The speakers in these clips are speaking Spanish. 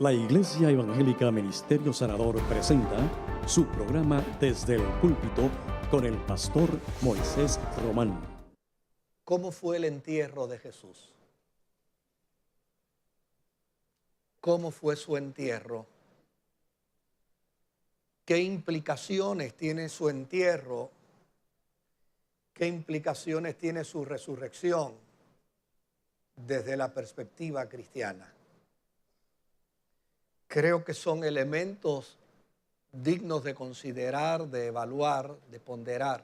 La Iglesia Evangélica Ministerio Sanador presenta su programa Desde el Púlpito con el pastor Moisés Román. ¿Cómo fue el entierro de Jesús? ¿Cómo fue su entierro? ¿Qué implicaciones tiene su entierro? ¿Qué implicaciones tiene su resurrección desde la perspectiva cristiana? Creo que son elementos dignos de considerar, de evaluar, de ponderar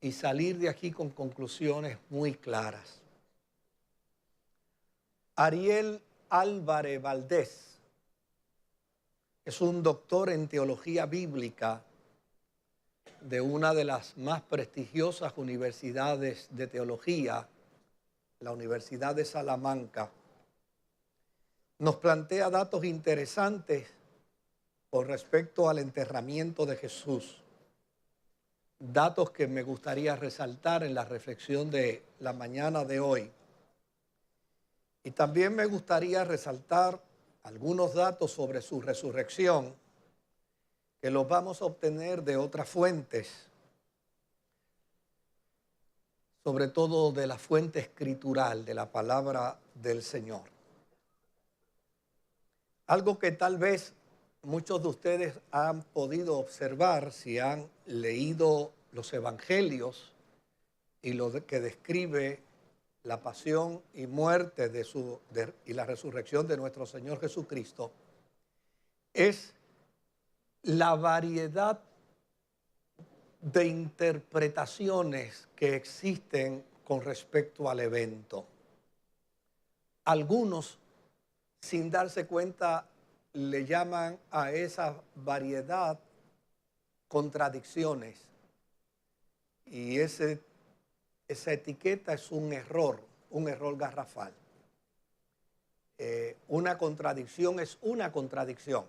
y salir de aquí con conclusiones muy claras. Ariel Álvarez Valdés es un doctor en teología bíblica de una de las más prestigiosas universidades de teología, la Universidad de Salamanca. Nos plantea datos interesantes con respecto al enterramiento de Jesús. Datos que me gustaría resaltar en la reflexión de la mañana de hoy. Y también me gustaría resaltar algunos datos sobre su resurrección que los vamos a obtener de otras fuentes, sobre todo de la fuente escritural, de la palabra del Señor. Algo que tal vez muchos de ustedes han podido observar si han leído los evangelios y lo que describe la pasión y muerte y la resurrección de nuestro Señor Jesucristo, es la variedad de interpretaciones que existen con respecto al evento. Algunos, sin darse cuenta, le llaman a esa variedad contradicciones. Y esa etiqueta es un error garrafal. Una contradicción es una contradicción.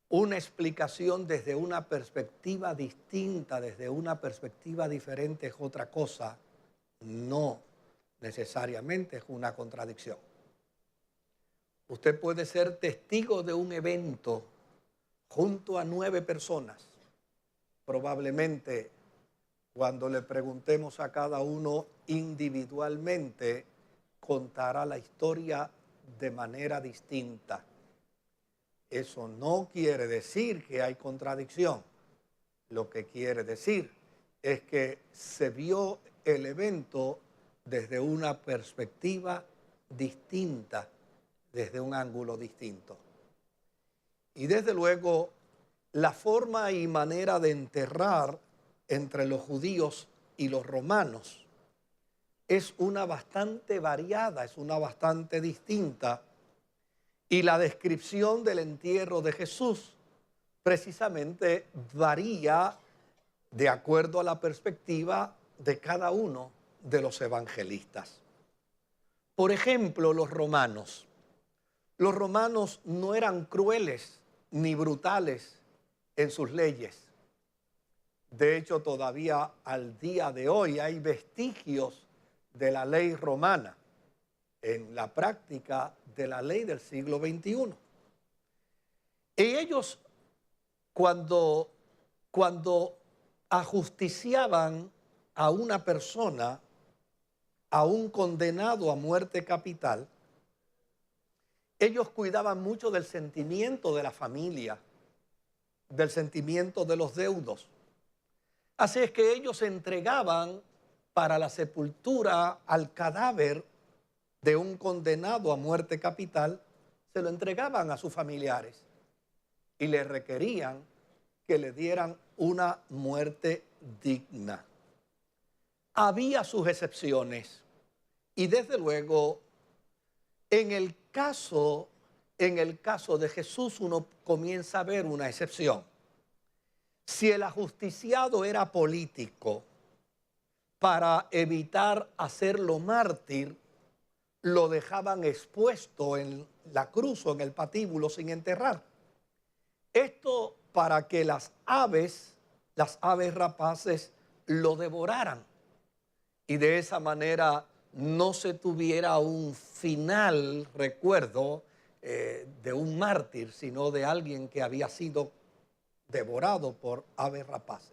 Una explicación desde una perspectiva distinta, desde una perspectiva diferente es otra cosa. No necesariamente es una contradicción. Usted puede ser testigo de un evento junto a 9 personas. Probablemente cuando le preguntemos a cada uno individualmente, contará la historia de manera distinta. Eso no quiere decir que hay contradicción. Lo que quiere decir es que se vio el evento desde una perspectiva distinta, desde un ángulo distinto. Y desde luego, la forma y manera de enterrar entre los judíos y los romanos es una bastante variada, es una bastante distinta. Y la descripción del entierro de Jesús precisamente varía de acuerdo a la perspectiva de cada uno de los evangelistas. Por ejemplo, los romanos. Los romanos no eran crueles ni brutales en sus leyes. De hecho, todavía al día de hoy hay vestigios de la ley romana en la práctica de la ley del siglo XXI. Y ellos, cuando ajusticiaban a una persona, a un condenado a muerte capital, ellos cuidaban mucho del sentimiento de la familia, del sentimiento de los deudos. Así es que ellos entregaban para la sepultura al cadáver de un condenado a muerte capital, se lo entregaban a sus familiares y le requerían que le dieran una muerte digna. Había sus excepciones y desde luego en el caso de Jesús uno comienza a ver una excepción. Si el ajusticiado era político, para evitar hacerlo mártir, lo dejaban expuesto en la cruz o en el patíbulo sin enterrar. Esto para que las aves rapaces lo devoraran y de esa manera no se tuviera un final recuerdo de un mártir, sino de alguien que había sido devorado por aves rapaces.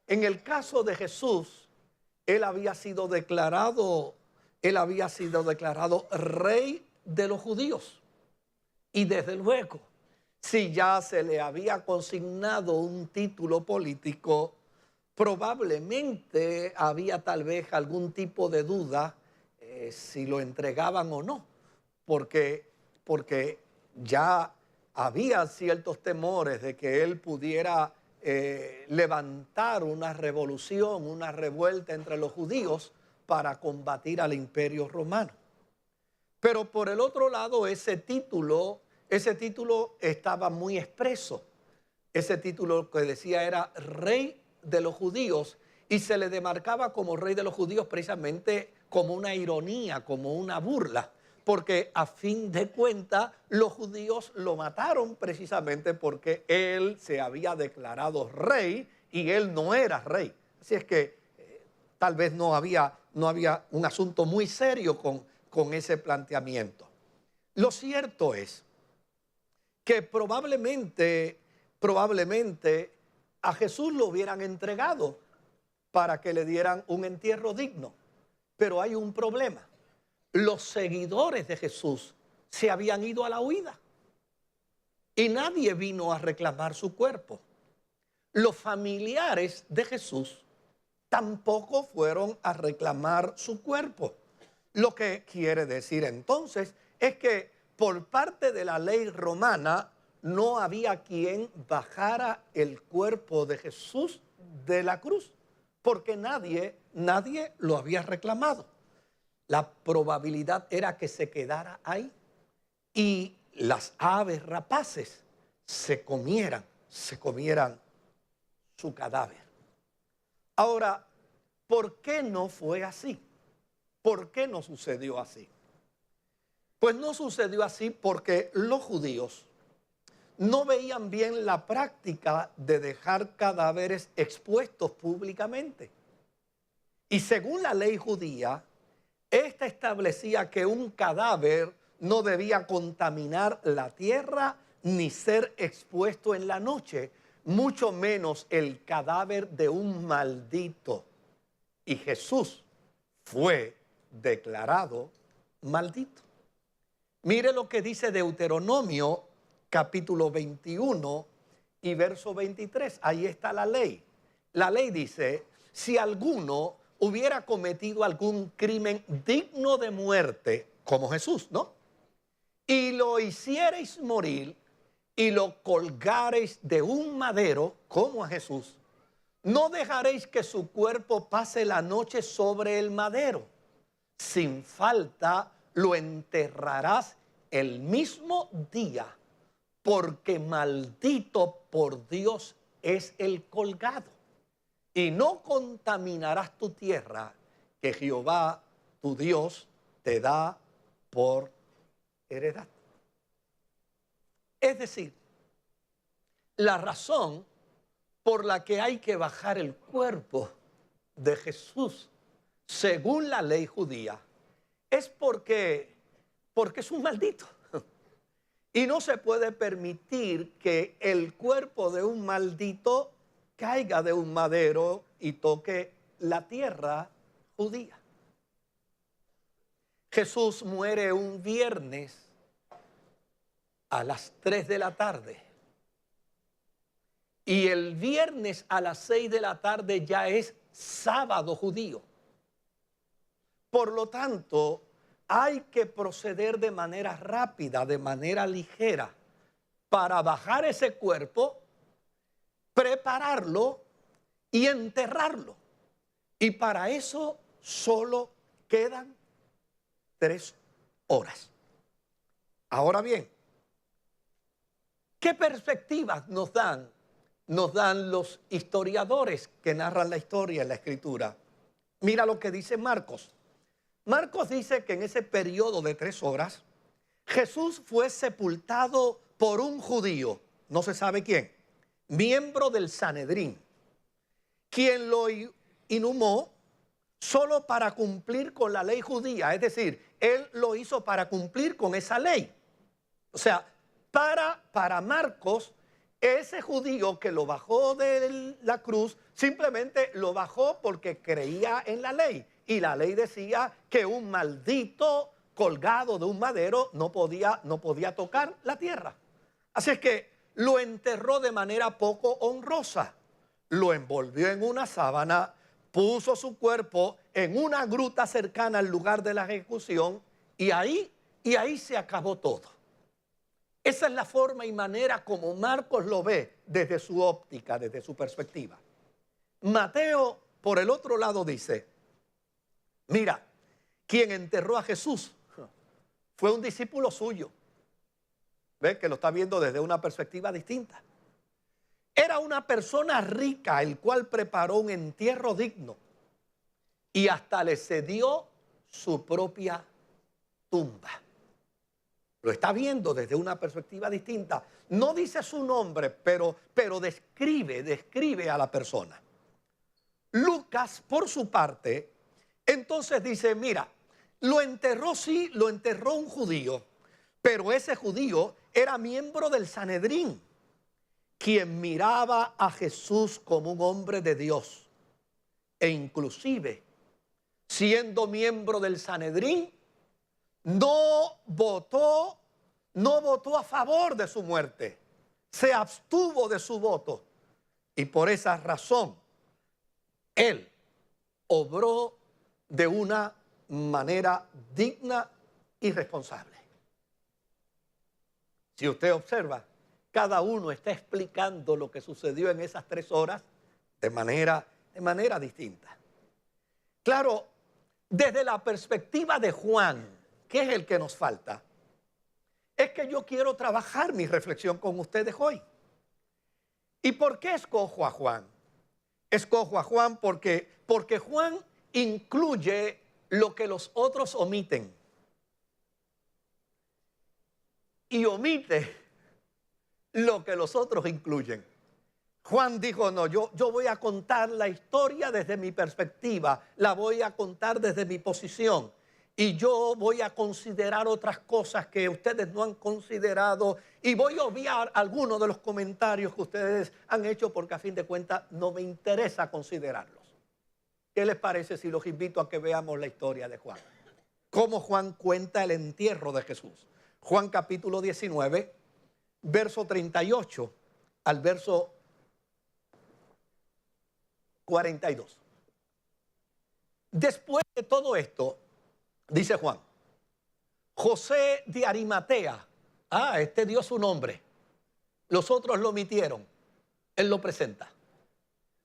En el caso de Jesús, él había sido declarado rey de los judíos. Y desde luego, si ya se le había consignado un título político, probablemente había tal vez algún tipo de duda si lo entregaban o no, porque ya había ciertos temores de que él pudiera levantar una revolución, una revuelta entre los judíos para combatir al imperio romano. Pero por el otro lado, ese título estaba muy expreso. Ese título que decía era Rey de los Judíos, y se le demarcaba como Rey de los Judíos precisamente como una ironía, como una burla, porque a fin de cuentas los judíos lo mataron precisamente porque él se había declarado rey y él no era rey. Así es que tal vez no había un asunto muy serio con ese planteamiento. Lo cierto es que probablemente a Jesús lo hubieran entregado para que le dieran un entierro digno. Pero hay un problema. Los seguidores de Jesús se habían ido a la huida y nadie vino a reclamar su cuerpo. Los familiares de Jesús tampoco fueron a reclamar su cuerpo. Lo que quiere decir entonces es que por parte de la ley romana no había quien bajara el cuerpo de Jesús de la cruz, porque nadie lo había reclamado. La probabilidad era que se quedara ahí y las aves rapaces se comieran su cadáver. Ahora, ¿por qué no fue así? ¿Por qué no sucedió así? Pues no sucedió así porque los judíos no veían bien la práctica de dejar cadáveres expuestos públicamente. Y según la ley judía, esta establecía que un cadáver no debía contaminar la tierra ni ser expuesto en la noche, mucho menos el cadáver de un maldito. Y Jesús fue declarado maldito. Mire lo que dice Deuteronomio capítulo 21 y verso 23. Ahí está la ley. La ley dice, si alguno hubiera cometido algún crimen digno de muerte, como Jesús, ¿no? Y lo hicierais morir y lo colgareis de un madero, como a Jesús, no dejaréis que su cuerpo pase la noche sobre el madero. Sin falta lo enterrarás el mismo día, porque maldito por Dios es el colgado. Y no contaminarás tu tierra que Jehová, tu Dios, te da por heredad. Es decir, la razón por la que hay que bajar el cuerpo de Jesús, según la ley judía, es porque es un maldito. Y no se puede permitir que el cuerpo de un maldito caiga de un madero y toque la tierra judía. Jesús muere un viernes a las 3 de la tarde. Y el viernes a las 6 de la tarde ya es sábado judío. Por lo tanto, hay que proceder de manera rápida, de manera ligera, para bajar ese cuerpo, prepararlo y enterrarlo. Y para eso solo quedan 3 horas. Ahora bien, ¿qué perspectivas nos dan los historiadores que narran la historia en la Escritura? Mira lo que dice Marcos. Marcos dice que en ese periodo de 3 horas, Jesús fue sepultado por un judío, no se sabe quién, miembro del Sanedrín, quien lo inhumó solo para cumplir con la ley judía. Es decir, él lo hizo para cumplir con esa ley. O sea, para Marcos, ese judío que lo bajó de la cruz, simplemente lo bajó porque creía en la ley. Y la ley decía que un maldito colgado de un madero no podía tocar la tierra. Así es que lo enterró de manera poco honrosa. Lo envolvió en una sábana, puso su cuerpo en una gruta cercana al lugar de la ejecución y ahí se acabó todo. Esa es la forma y manera como Marcos lo ve desde su óptica, desde su perspectiva. Mateo, por el otro lado, dice, mira, quien enterró a Jesús fue un discípulo suyo. ¿Ve? Que lo está viendo desde una perspectiva distinta. Era una persona rica, el cual preparó un entierro digno y hasta le cedió su propia tumba. Lo está viendo desde una perspectiva distinta. No dice su nombre, pero describe a la persona. Lucas, por su parte, entonces dice, mira, lo enterró un judío, pero ese judío era miembro del Sanedrín, quien miraba a Jesús como un hombre de Dios. E inclusive, siendo miembro del Sanedrín, no votó a favor de su muerte. Se abstuvo de su voto. Y por esa razón, él obró de una manera digna y responsable. Si usted observa, cada uno está explicando lo que sucedió en esas 3 horas de manera distinta. Claro, desde la perspectiva de Juan, que es el que nos falta, es que yo quiero trabajar mi reflexión con ustedes hoy. ¿Y por qué escojo a Juan? Escojo a Juan porque Juan incluye lo que los otros omiten. Y omite lo que los otros incluyen. Juan dijo, no, yo voy a contar la historia desde mi perspectiva, la voy a contar desde mi posición. Y yo voy a considerar otras cosas que ustedes no han considerado. Y voy a obviar algunos de los comentarios que ustedes han hecho porque a fin de cuentas no me interesa considerarlos. ¿Qué les parece si los invito a que veamos la historia de Juan? Cómo Juan cuenta el entierro de Jesús. Juan capítulo 19, verso 38 al verso 42. Después de todo esto, dice Juan, José de Arimatea, este dio su nombre, los otros lo omitieron, él lo presenta.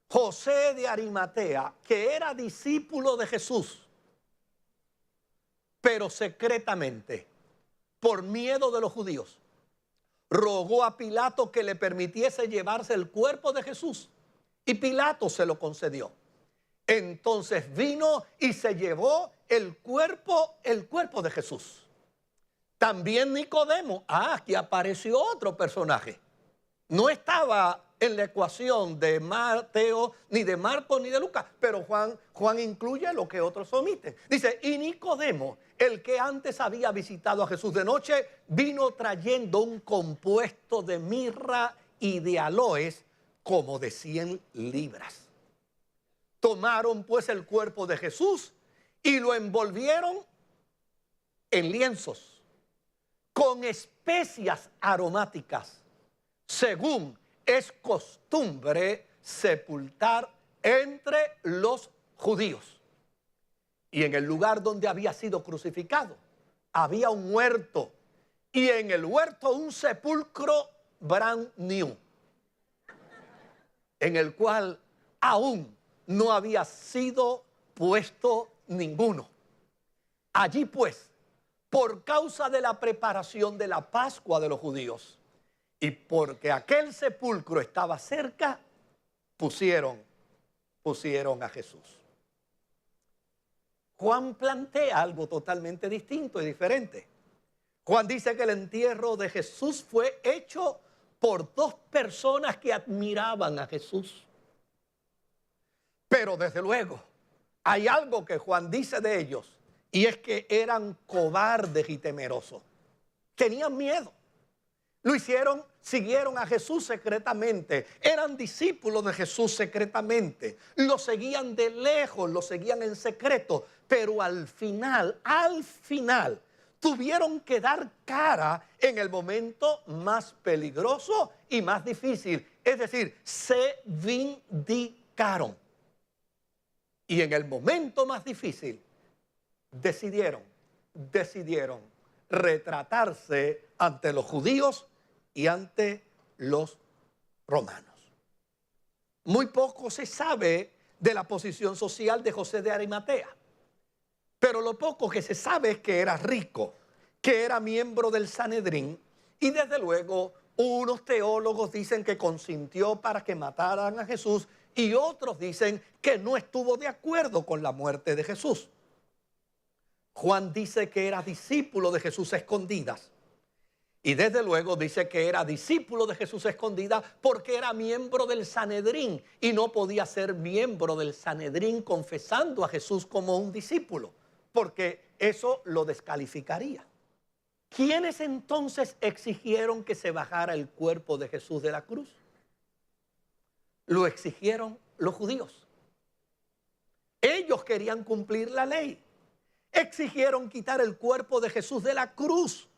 José de Arimatea, que era discípulo de Jesús, pero secretamente, por miedo de los judíos, rogó a Pilato que le permitiese llevarse el cuerpo de Jesús, y Pilato se lo concedió. Entonces vino y se llevó el cuerpo de Jesús. También Nicodemo, aquí apareció otro personaje. No estaba en la ecuación de Mateo, ni de Marcos, ni de Lucas, pero Juan incluye lo que otros omiten. Dice, y Nicodemo, el que antes había visitado a Jesús de noche, vino trayendo un compuesto de mirra y de aloes como de 100 libras. Tomaron pues el cuerpo de Jesús y lo envolvieron en lienzos con especias aromáticas, según es costumbre sepultar entre los judíos. Y en el lugar donde había sido crucificado había un huerto, y en el huerto un sepulcro brand new, en el cual aún no había sido puesto ninguno. Allí pues, por causa de la preparación de la Pascua de los judíos, y porque aquel sepulcro estaba cerca, pusieron a Jesús. Juan plantea algo totalmente distinto y diferente. Juan dice que el entierro de Jesús fue hecho por 2 personas que admiraban a Jesús. Pero desde luego, hay algo que Juan dice de ellos, y es que eran cobardes y temerosos. Tenían miedo. Lo hicieron, siguieron a Jesús secretamente, eran discípulos de Jesús secretamente, lo seguían de lejos, lo seguían en secreto, pero al final, tuvieron que dar cara en el momento más peligroso y más difícil. Es decir, se vindicaron. Y en el momento más difícil decidieron retratarse ante los judíos y ante los romanos. Muy poco se sabe de la posición social de José de Arimatea, pero lo poco que se sabe es que era rico, que era miembro del Sanedrín, y desde luego unos teólogos dicen que consintió para que mataran a Jesús y otros dicen que no estuvo de acuerdo con la muerte de Jesús. Juan dice que era discípulo de Jesús a escondidas. Y desde luego dice que era discípulo de Jesús a escondidas porque era miembro del Sanedrín y no podía ser miembro del Sanedrín confesando a Jesús como un discípulo, porque eso lo descalificaría. ¿Quiénes entonces exigieron que se bajara el cuerpo de Jesús de la cruz? Lo exigieron los judíos. Ellos querían cumplir la ley. Exigieron quitar el cuerpo de Jesús de la cruz.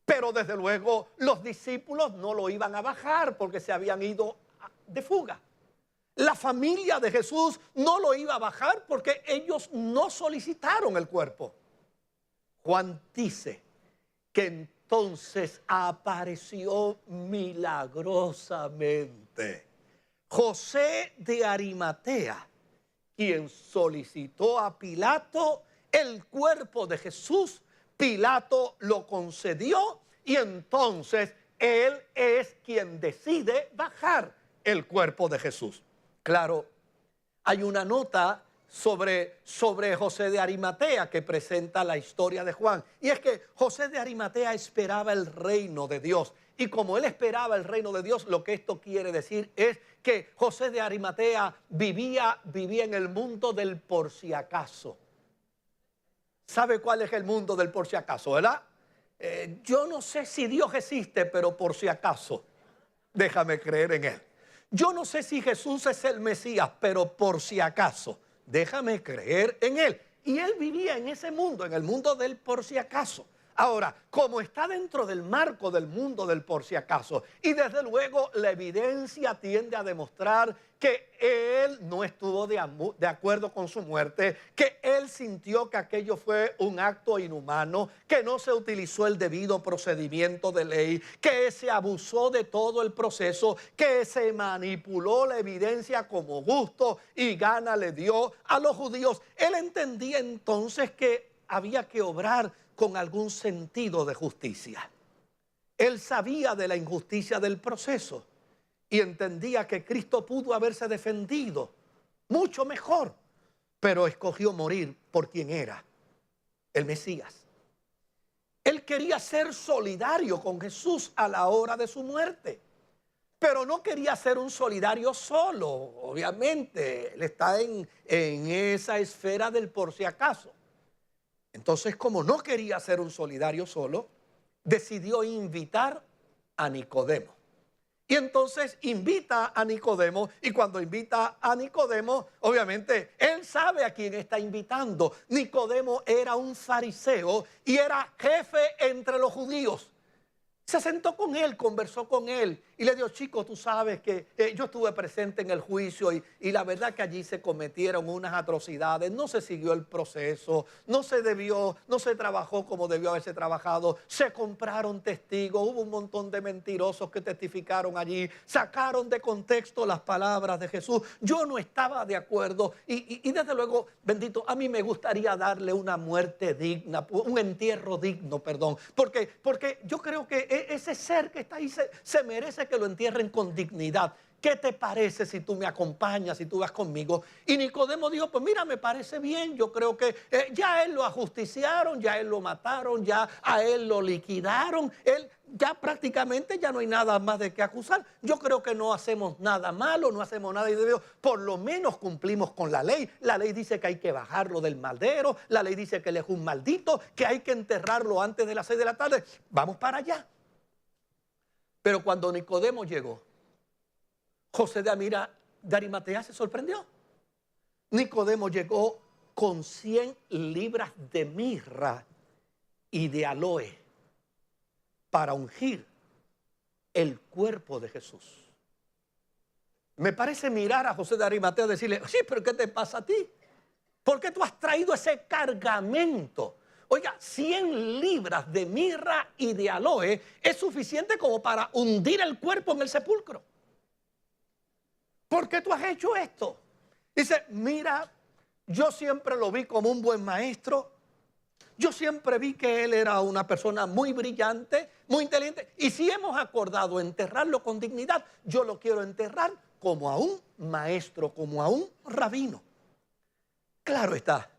Pero desde luego los discípulos no lo iban a bajar porque se habían ido de fuga. La familia de Jesús no lo iba a bajar porque ellos no solicitaron el cuerpo. Juan dice que entonces apareció milagrosamente José de Arimatea, quien solicitó a Pilato el cuerpo de Jesús. Pilato lo concedió y entonces él es quien decide bajar el cuerpo de Jesús. Claro, hay una nota sobre José de Arimatea que presenta la historia de Juan. Y es que José de Arimatea esperaba el reino de Dios. Y como él esperaba el reino de Dios, lo que esto quiere decir es que José de Arimatea vivía en el mundo del por si acaso. ¿Sabe cuál es el mundo del por si acaso, verdad? Yo no sé si Dios existe, pero por si acaso, déjame creer en Él. Yo no sé si Jesús es el Mesías, pero por si acaso, déjame creer en Él. Y él vivía en ese mundo, en el mundo del por si acaso. Ahora, como está dentro del marco del mundo del por si acaso, y desde luego la evidencia tiende a demostrar que él no estuvo de acuerdo con su muerte, que él sintió que aquello fue un acto inhumano, que no se utilizó el debido procedimiento de ley, que se abusó de todo el proceso, que se manipuló la evidencia como gusto y gana le dio a los judíos. Él entendía entonces que había que obrar con algún sentido de justicia. Él sabía de la injusticia del proceso y entendía que Cristo pudo haberse defendido mucho mejor, pero escogió morir por quien era, el Mesías. Él quería ser solidario con Jesús a la hora de su muerte, pero no quería ser un solidario solo. Obviamente, él está en esa esfera del por si acaso. Entonces, como no quería ser un solidario solo, decidió invitar a Nicodemo. Y entonces invita a Nicodemo, y cuando invita a Nicodemo, obviamente, él sabe a quién está invitando. Nicodemo era un fariseo y era jefe entre los judíos. Se sentó con él, conversó con él y le dijo: chico, tú sabes que yo estuve presente en el juicio y la verdad que allí se cometieron unas atrocidades, no se siguió el proceso, no se trabajó como debió haberse trabajado, se compraron testigos, hubo un montón de mentirosos que testificaron allí, sacaron de contexto las palabras de Jesús. Yo no estaba de acuerdo y desde luego, bendito, a mí me gustaría darle una muerte digna, un entierro digno, perdón, porque yo creo que ese ser que está ahí se merece que lo entierren con dignidad. ¿Qué te parece si tú me acompañas, si tú vas conmigo? Y Nicodemo dijo: pues mira, me parece bien. Yo creo que ya él lo ajusticiaron, ya él lo mataron, ya a él lo liquidaron. Él ya prácticamente ya no hay nada más de qué acusar. Yo creo que no hacemos nada malo, no hacemos nada indebido. Por lo menos cumplimos con la ley. La ley dice que hay que bajarlo del madero. La ley dice que él es un maldito, que hay que enterrarlo antes de las 6 de la tarde. Vamos para allá. Pero cuando Nicodemo llegó, José de Arimatea se sorprendió. Nicodemo llegó con 100 libras de mirra y de aloe para ungir el cuerpo de Jesús. Me parece mirar a José de Arimatea y decirle, sí, pero ¿qué te pasa a ti? ¿Por qué tú has traído ese cargamento? Oiga, 100 libras de mirra y de aloe es suficiente como para hundir el cuerpo en el sepulcro. ¿Por qué tú has hecho esto? Dice, mira, yo siempre lo vi como un buen maestro. Yo siempre vi que él era una persona muy brillante, muy inteligente. Y si hemos acordado enterrarlo con dignidad, yo lo quiero enterrar como a un maestro, como a un rabino. Claro está,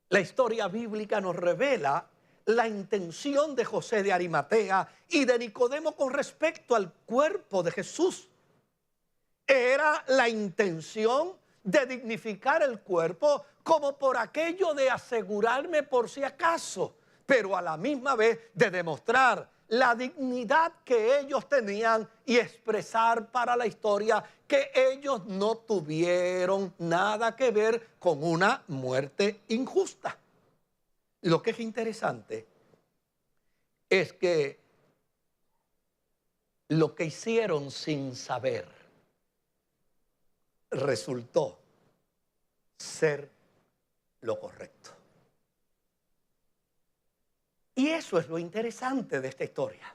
la historia bíblica nos revela la intención de José de Arimatea y de Nicodemo con respecto al cuerpo de Jesús. Era la intención de dignificar el cuerpo como por aquello de asegurarme por si acaso, pero a la misma vez de demostrar la dignidad que ellos tenían y expresar para la historia que ellos no tuvieron nada que ver con una muerte injusta. Lo que es interesante es que lo que hicieron sin saber resultó ser lo correcto. Y eso es lo interesante de esta historia.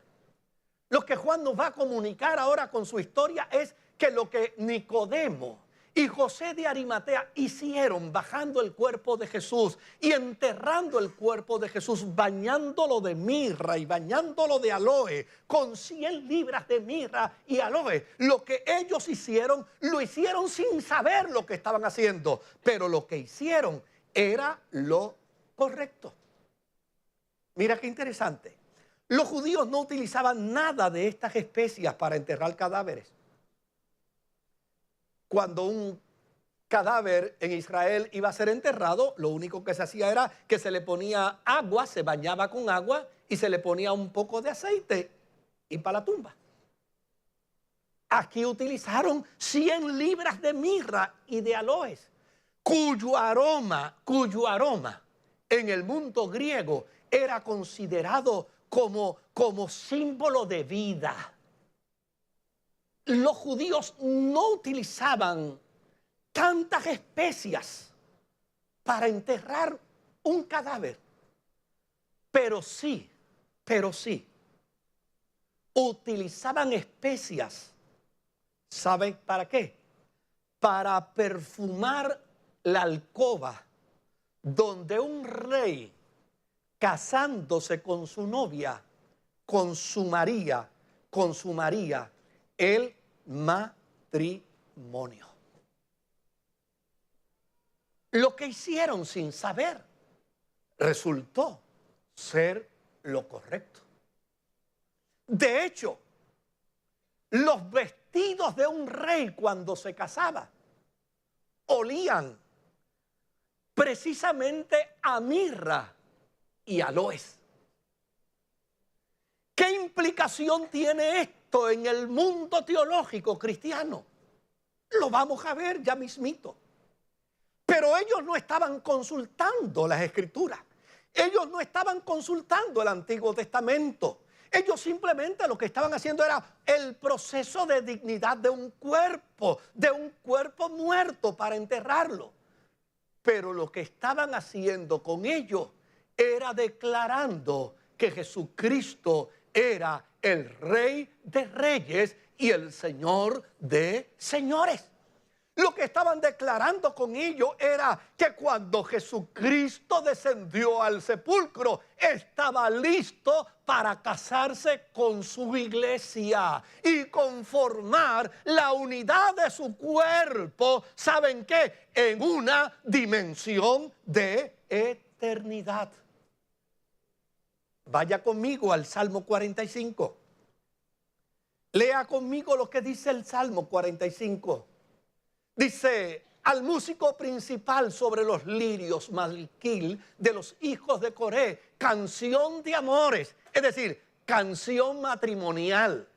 Lo que Juan nos va a comunicar ahora con su historia es que lo que Nicodemo y José de Arimatea hicieron bajando el cuerpo de Jesús y enterrando el cuerpo de Jesús, bañándolo de mirra y bañándolo de aloe, con 100 libras de mirra y aloe. Lo que ellos hicieron, lo hicieron sin saber lo que estaban haciendo, pero lo que hicieron era lo correcto. Mira qué interesante. Los judíos no utilizaban nada de estas especias para enterrar cadáveres. Cuando un cadáver en Israel iba a ser enterrado, lo único que se hacía era que se le ponía agua, se bañaba con agua y se le ponía un poco de aceite y para la tumba. Aquí utilizaron 100 libras de mirra y de aloes, cuyo aroma en el mundo griego era considerado como símbolo de vida. Los judíos no utilizaban tantas especias para enterrar un cadáver, pero sí, utilizaban especias. ¿Saben para qué? Para perfumar la alcoba donde un rey, casándose con su novia, consumaría el matrimonio. Lo que hicieron sin saber resultó ser lo correcto. De hecho, los vestidos de un rey cuando se casaba olían precisamente a mirra y aloes. ¿Qué implicación tiene esto en el mundo teológico cristiano? Lo vamos a ver ya mismito. Pero ellos no estaban consultando las Escrituras. Ellos no estaban consultando el Antiguo Testamento. Ellos simplemente lo que estaban haciendo era el proceso de dignidad de un cuerpo muerto para enterrarlo. Pero lo que estaban haciendo con ello era declarando que Jesucristo era el Rey de Reyes y el Señor de Señores. Lo que estaban declarando con ello era que cuando Jesucristo descendió al sepulcro, estaba listo para casarse con su iglesia y conformar la unidad de su cuerpo, ¿saben qué? En una dimensión de eternidad. Vaya conmigo al Salmo 45. Lea conmigo lo que dice el Salmo 45. Dice, al músico principal sobre los lirios, Malquil, de los hijos de Coré, canción de amores. Es decir, canción matrimonial.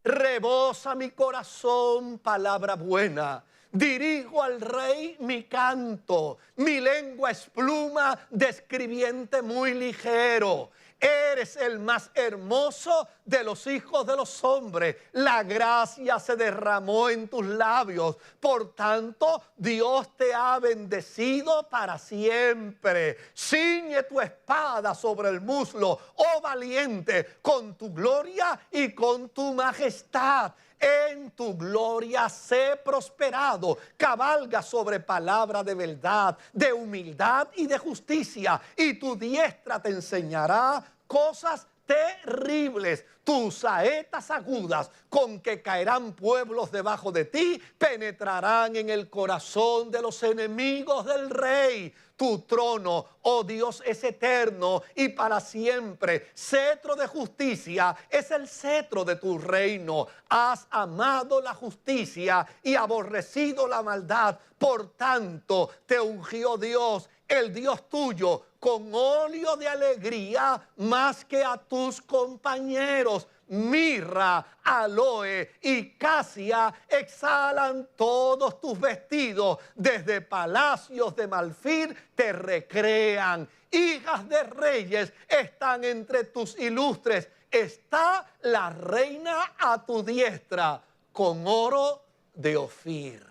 Rebosa mi corazón palabra buena. Dirijo al rey mi canto. Mi lengua es pluma de escribiente muy ligero. Eres el más hermoso de los hijos de los hombres. La gracia se derramó en tus labios. Por tanto, Dios te ha bendecido para siempre. Ciñe tu espada sobre el muslo, oh valiente, con tu gloria y con tu majestad. En tu gloria sé prosperado, cabalga sobre palabra de verdad, de humildad y de justicia, y tu diestra te enseñará cosas terribles. Tus saetas agudas con que caerán pueblos debajo de ti, penetrarán en el corazón de los enemigos del rey. Tu trono, oh Dios, es eterno y para siempre. Cetro de justicia es el cetro de tu reino. Has amado la justicia y aborrecido la maldad. Por tanto, te ungió Dios, el Dios tuyo, con óleo de alegría más que a tus compañeros. Mirra, aloe y casia exhalan todos tus vestidos. Desde palacios de marfil te recrean. Hijas de reyes están entre tus ilustres. Está la reina a tu diestra con oro de Ofir.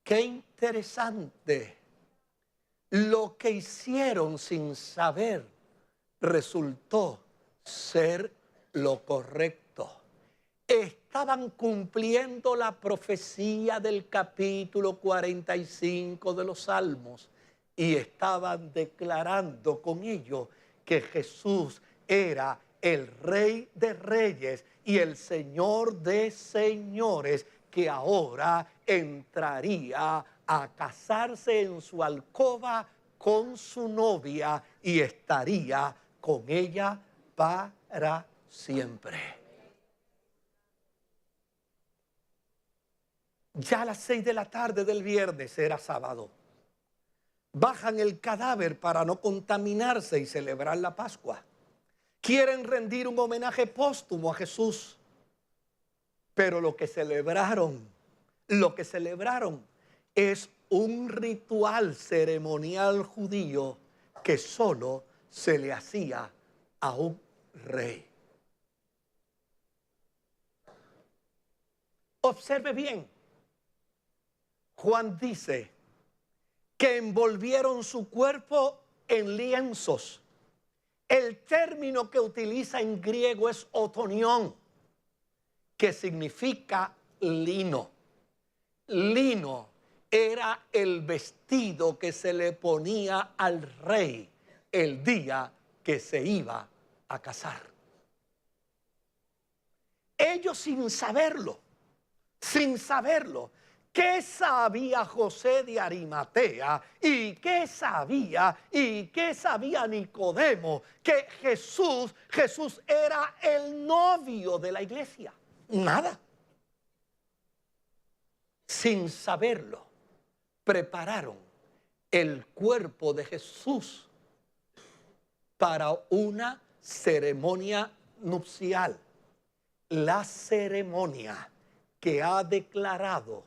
Qué interesante. Lo que hicieron sin saber resultó ser lo correcto. Estaban cumpliendo la profecía del capítulo 45 de los Salmos y estaban declarando con ello que Jesús era el Rey de Reyes y el Señor de Señores, que ahora entraría a casarse en su alcoba con su novia y estaría con ella para siempre. Ya a las 6 de la tarde del viernes, era sábado, bajan el cadáver para no contaminarse y celebrar la Pascua. Quieren rendir un homenaje póstumo a Jesús, pero lo que celebraron es un ritual ceremonial judío que solo se le hacía a un rey. Observe bien. Juan dice que envolvieron su cuerpo en lienzos. El término que utiliza en griego es otonión, que significa lino. Lino era el vestido que se le ponía al rey el día que se iba a casar. Ellos sin saberlo, ¿qué sabía José de Arimatea? ¿Y qué sabía Nicodemo? Que Jesús era el novio de la iglesia. Nada. Sin saberlo, prepararon el cuerpo de Jesús para una ceremonia nupcial. La ceremonia que ha declarado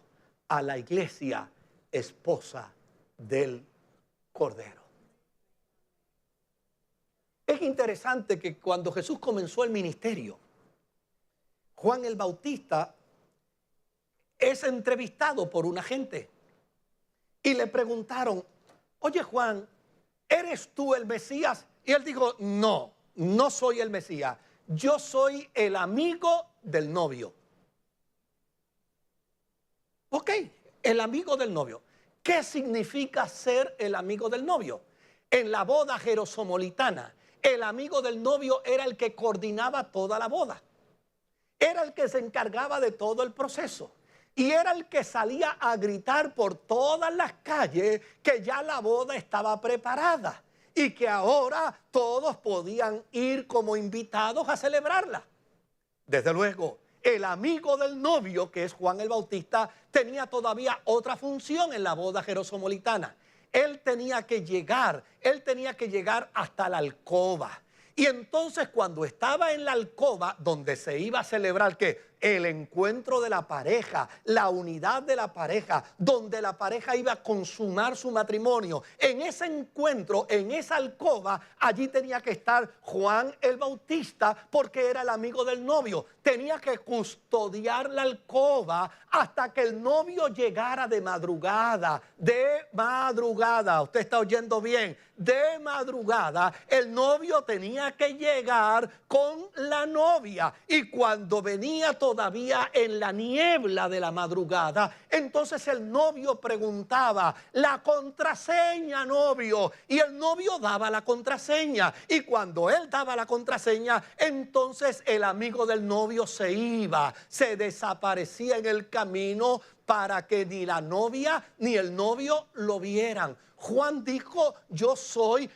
a la iglesia esposa del Cordero. Es interesante que cuando Jesús comenzó el ministerio, Juan el Bautista es entrevistado por una gente y le preguntaron: oye Juan, ¿eres tú el Mesías? Y él dijo: no soy el Mesías, yo soy el amigo del novio. Ok, el amigo del novio. ¿Qué significa ser el amigo del novio? En la boda jerosomoletana, el amigo del novio era el que coordinaba toda la boda. Era el que se encargaba de todo el proceso. Y era el que salía a gritar por todas las calles que ya la boda estaba preparada y que ahora todos podían ir como invitados a celebrarla. Desde luego, el amigo del novio, que es Juan el Bautista, tenía todavía otra función en la boda jerosomoletana. Él tenía que llegar hasta la alcoba. Y entonces cuando estaba en la alcoba donde se iba a celebrar ¿qué? El encuentro de la pareja, la unidad de la pareja, donde la pareja iba a consumar su matrimonio. En ese encuentro, en esa alcoba, allí tenía que estar Juan el Bautista porque era el amigo del novio. Tenía que custodiar la alcoba hasta que el novio llegara de madrugada. De madrugada, usted está oyendo bien, de madrugada el novio tenía que llegar con la novia. Y cuando venía todavía en la niebla de la madrugada, entonces el novio preguntaba, la contraseña, novio. Y el novio daba la contraseña. Y cuando él daba la contraseña, entonces el amigo del novio se iba, se desaparecía en el camino para que ni la novia ni el novio lo vieran. Juan dijo, yo soy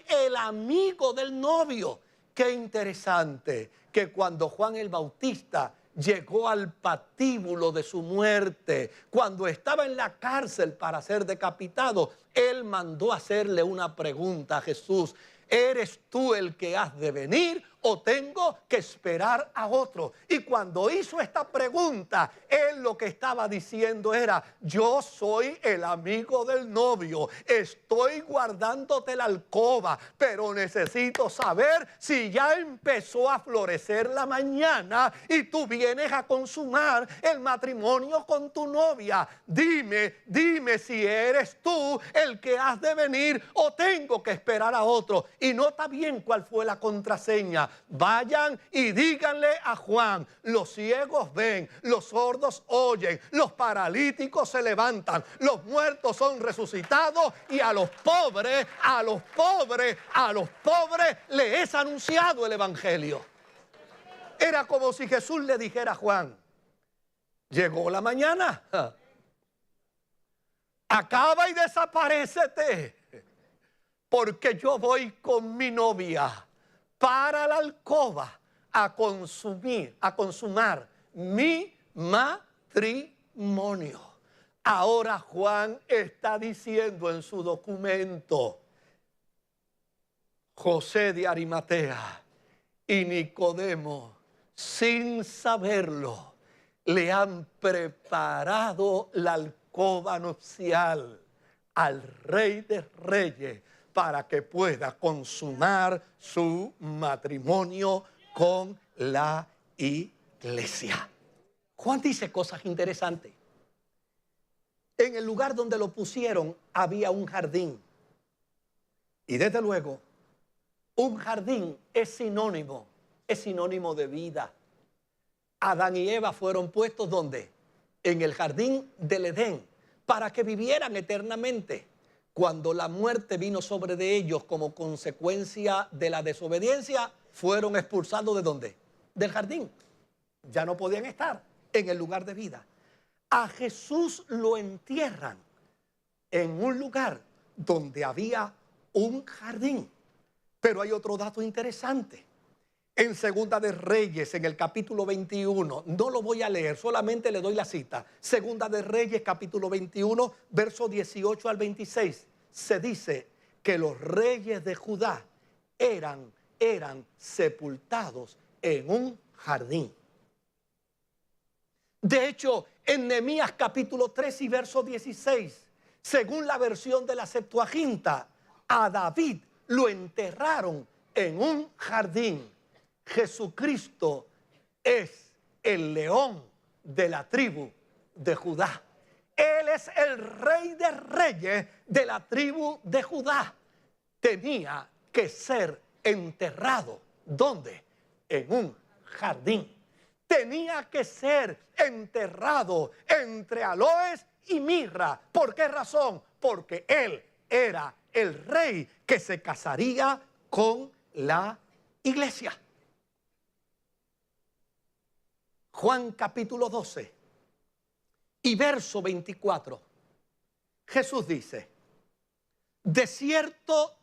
el amigo del novio. Qué interesante que cuando Juan el Bautista llegó al patíbulo de su muerte, cuando estaba en la cárcel para ser decapitado, él mandó hacerle una pregunta a Jesús. ¿Eres tú el que has de venir o tengo que esperar a otro? Y cuando hizo esta pregunta, él lo que estaba diciendo era, yo soy el amigo del novio, estoy guardándote la alcoba, pero necesito saber si ya empezó a florecer la mañana y tú vienes a consumar el matrimonio con tu novia. Dime si eres tú el que has de venir o tengo que esperar a otro. Y nota bien cuál fue la contraseña. Vayan y díganle a Juan, los ciegos ven, los sordos oyen, los paralíticos se levantan, los muertos son resucitados y a los pobres le es anunciado el evangelio. Era como si Jesús le dijera a Juan, llegó la mañana, acaba y desaparécete, porque yo voy con mi novia para la alcoba a consumar mi matrimonio. Ahora Juan está diciendo en su documento, José de Arimatea y Nicodemo, sin saberlo, le han preparado la alcoba nupcial al Rey de Reyes para que pueda consumar su matrimonio con la iglesia. Juan dice cosas interesantes. En el lugar donde lo pusieron había un jardín. Y desde luego, un jardín es sinónimo de vida. Adán y Eva fueron puestos ¿dónde? En el jardín del Edén, para que vivieran eternamente. Cuando la muerte vino sobre de ellos como consecuencia de la desobediencia, fueron expulsados ¿de dónde? Del jardín. Ya no podían estar en el lugar de vida. A Jesús lo entierran en un lugar donde había un jardín. Pero hay otro dato interesante. En Segunda de Reyes, en el capítulo 21, no lo voy a leer, solamente le doy la cita. Segunda de Reyes, capítulo 21, verso 18 al 26. Se dice que los reyes de Judá eran sepultados en un jardín. De hecho, en Nehemías capítulo 3 y verso 16, según la versión de la Septuaginta, a David lo enterraron en un jardín. Jesucristo es el león de la tribu de Judá. Él es el Rey de Reyes de la tribu de Judá. Tenía que ser enterrado. ¿Dónde? En un jardín. Tenía que ser enterrado entre aloes y mirra. ¿Por qué razón? Porque él era el rey que se casaría con la iglesia. Juan capítulo 12 y verso 24. Jesús dice, de cierto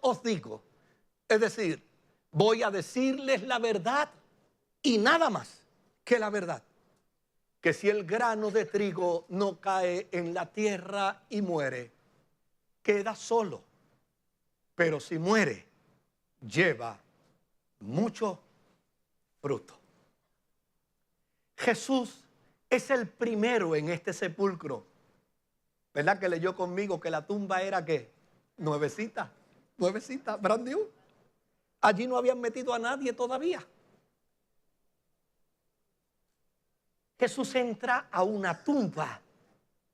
os digo, es decir, voy a decirles la verdad y nada más que la verdad, que si el grano de trigo no cae en la tierra y muere, queda solo, pero si muere, lleva mucho fruto. Jesús es el primero en este sepulcro. ¿Verdad que leyó conmigo que la tumba era qué? Nuevecita, brand new. Allí no habían metido a nadie todavía. Jesús entra a una tumba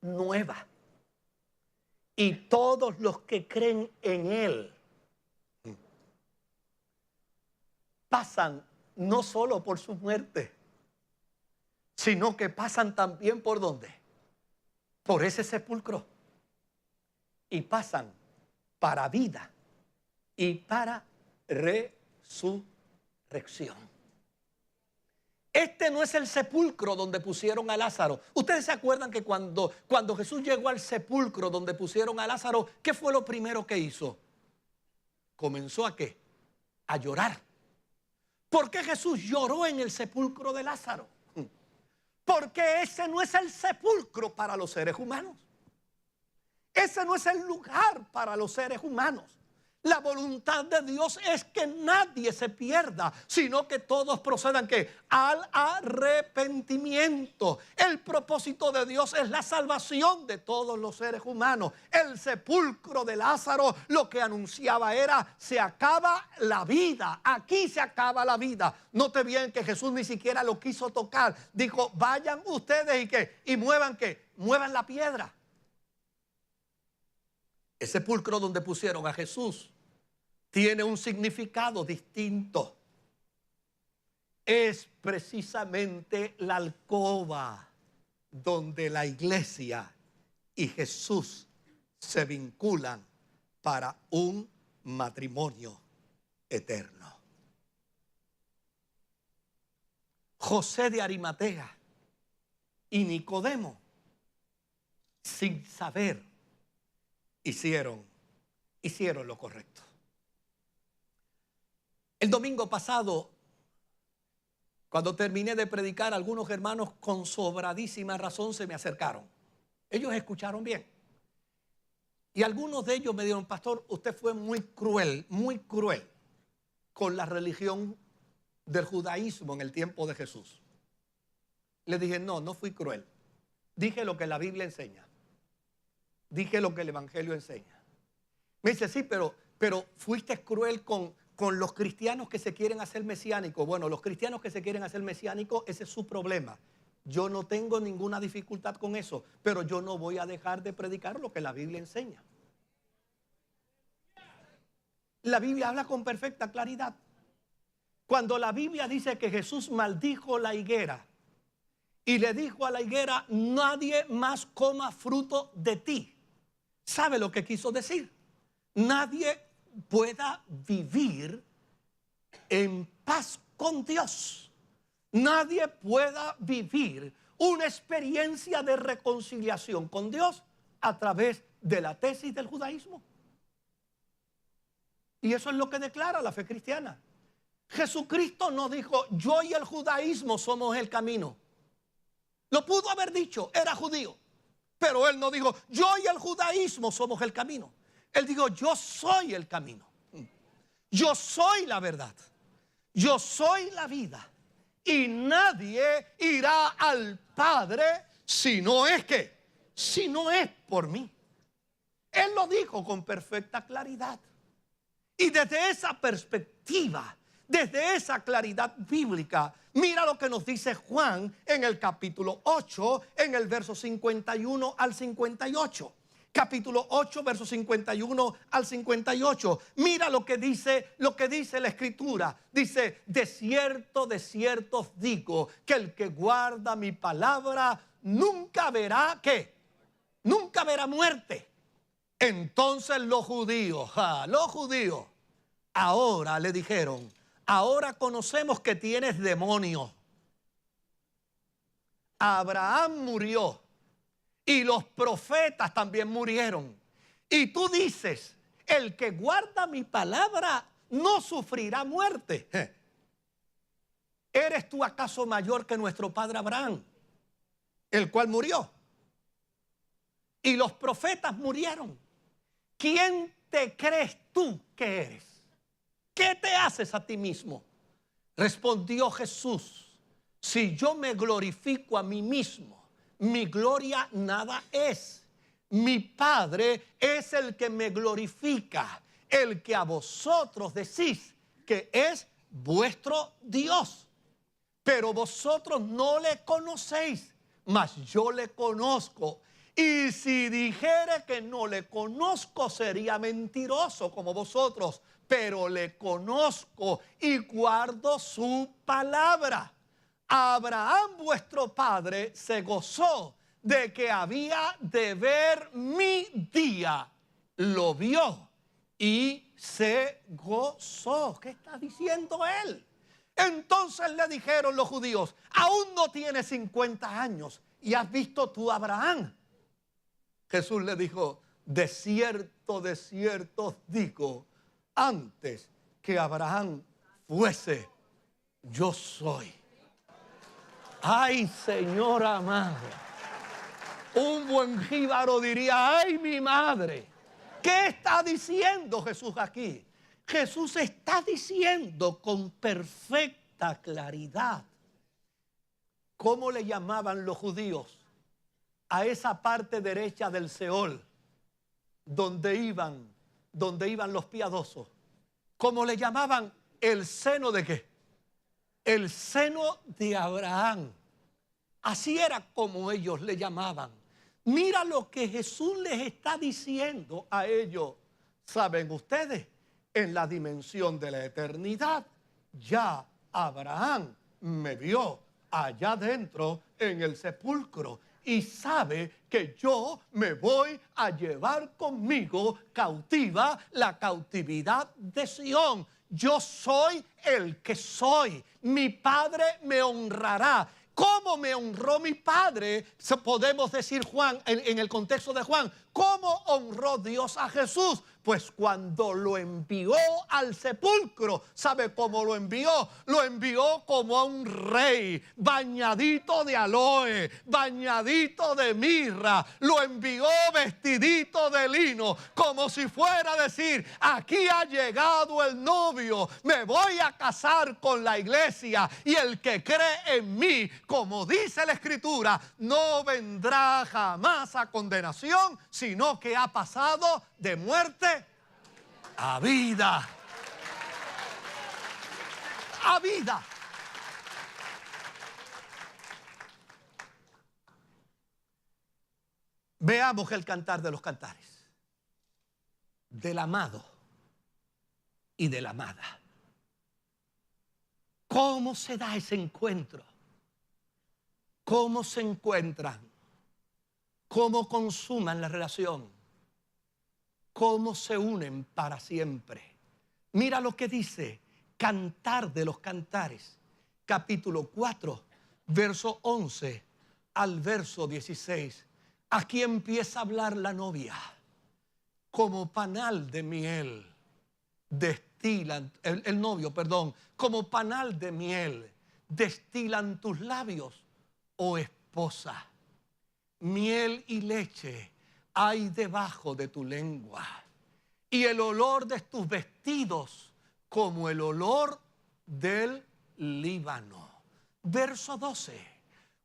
nueva. Y todos los que creen en Él pasan no solo por su muerte, sino que pasan también por ¿dónde? Por ese sepulcro. Y pasan para vida y para resurrección. Este no es el sepulcro donde pusieron a Lázaro. Ustedes se acuerdan que cuando Jesús llegó al sepulcro donde pusieron a Lázaro, ¿qué fue lo primero que hizo? Comenzó ¿a qué? A llorar. ¿Por qué Jesús lloró en el sepulcro de Lázaro? Porque ese no es el sepulcro para los seres humanos. Ese no es el lugar para los seres humanos. La voluntad de Dios es que nadie se pierda, sino que todos procedan ¿qué? Al arrepentimiento. El propósito de Dios es la salvación de todos los seres humanos. El sepulcro de Lázaro lo que anunciaba era: se acaba la vida, aquí se acaba la vida. Note bien que Jesús ni siquiera lo quiso tocar. Dijo: vayan ustedes y ¿qué? Y muevan ¿qué? Muevan la piedra. El sepulcro donde pusieron a Jesús tiene un significado distinto. Es precisamente la alcoba donde la iglesia y Jesús se vinculan para un matrimonio eterno. José de Arimatea y Nicodemo, sin saber, hicieron lo correcto. El domingo pasado, cuando terminé de predicar, algunos hermanos con sobradísima razón se me acercaron. Ellos escucharon bien. Y algunos de ellos me dijeron: pastor, usted fue muy cruel con la religión del judaísmo en el tiempo de Jesús. Le dije: no fui cruel. Dije lo que la Biblia enseña. Dije lo que el Evangelio enseña. Me dice: sí, pero fuiste cruel con los cristianos que se quieren hacer mesiánicos. Bueno, los cristianos que se quieren hacer mesiánicos, ese es su problema. Yo no tengo ninguna dificultad con eso, pero yo no voy a dejar de predicar lo que la Biblia enseña. La Biblia habla con perfecta claridad. Cuando la Biblia dice que Jesús maldijo la higuera y le dijo a la higuera: nadie más coma fruto de ti, ¿sabe lo que quiso decir? Nadie pueda vivir en paz con Dios. Nadie pueda vivir una experiencia de reconciliación con Dios a través de la tesis del judaísmo. Y eso es lo que declara la fe cristiana. Jesucristo no dijo: yo y el judaísmo somos el camino. Lo pudo haber dicho, era judío, pero él no dijo: yo y el judaísmo somos el camino. Él dijo: yo soy el camino, yo soy la verdad, yo soy la vida, y nadie irá al Padre si no es por mí. Él lo dijo con perfecta claridad. Y desde esa perspectiva, desde esa claridad bíblica, mira lo que nos dice Juan en el capítulo 8, en el verso 51 al 58. Capítulo 8, verso 51 al 58. Mira lo que dice la Escritura. Dice: de cierto os digo, que el que guarda mi palabra nunca verá ¿qué? Nunca verá muerte. Entonces los judíos ahora le dijeron: ahora conocemos que tienes demonio. Abraham murió y los profetas también murieron. Y tú dices: el que guarda mi palabra no sufrirá muerte. ¿Eres tú acaso mayor que nuestro padre Abraham, el cual murió? Y los profetas murieron. ¿Quién te crees tú que eres? ¿qué te haces a ti mismo? Respondió Jesús: si yo me glorifico a mí mismo, mi gloria nada es. Mi Padre es el que me glorifica, el que a vosotros decís que es vuestro Dios. Pero vosotros no le conocéis, mas yo le conozco. Y si dijere que no le conozco, sería mentiroso como vosotros. Pero le conozco y guardo su palabra. Abraham vuestro padre se gozó de que había de ver mi día. Lo vio y se gozó. ¿Qué está diciendo él? Entonces le dijeron los judíos: aún no tienes 50 años y has visto tú a Abraham. Jesús le dijo: de cierto os digo, antes que Abraham fuese, yo soy. Ay, Señor amado, un buen jíbaro diría: ay, mi madre. ¿Qué está diciendo Jesús aquí? Jesús está diciendo con perfecta claridad. ¿Cómo le llamaban los judíos a esa parte derecha del Seol donde iban los piadosos? ¿Cómo le llamaban? ¿El seno de qué? El seno de Abraham. Así era como ellos le llamaban. Mira lo que Jesús les está diciendo a ellos. ¿Saben ustedes? En la dimensión de la eternidad, ya Abraham me vio allá adentro en el sepulcro y sabe que yo me voy a llevar conmigo cautiva la cautividad de Sión. Yo soy el que soy. Mi Padre me honrará. ¿Cómo me honró mi Padre? Podemos decir Juan, en el contexto de Juan, ¿cómo honró Dios a Jesús? Pues cuando lo envió al sepulcro. ¿Sabe cómo lo envió? Lo envió como a un rey, bañadito de aloe, bañadito de mirra. Lo envió vestidito de lino, como si fuera a decir: aquí ha llegado el novio, me voy a casar con la iglesia. Y el que cree en mí, como dice la Escritura, no vendrá jamás a condenación, sino que ha pasado de muerte a vida. A vida. Veamos el cantar de los cantares. Del amado y de la amada. ¿Cómo se da ese encuentro? ¿Cómo se encuentran? ¿Cómo consuman la relación? ¿Cómo se unen para siempre? Mira lo que dice Cantar de los Cantares, capítulo 4, verso 11 al verso 16. Aquí empieza a hablar la novia. Como panal de miel destilan, el novio, perdón, como panal de miel destilan tus labios, oh esposa. Miel y leche hay debajo de tu lengua, y el olor de tus vestidos como el olor del Líbano. Verso 12.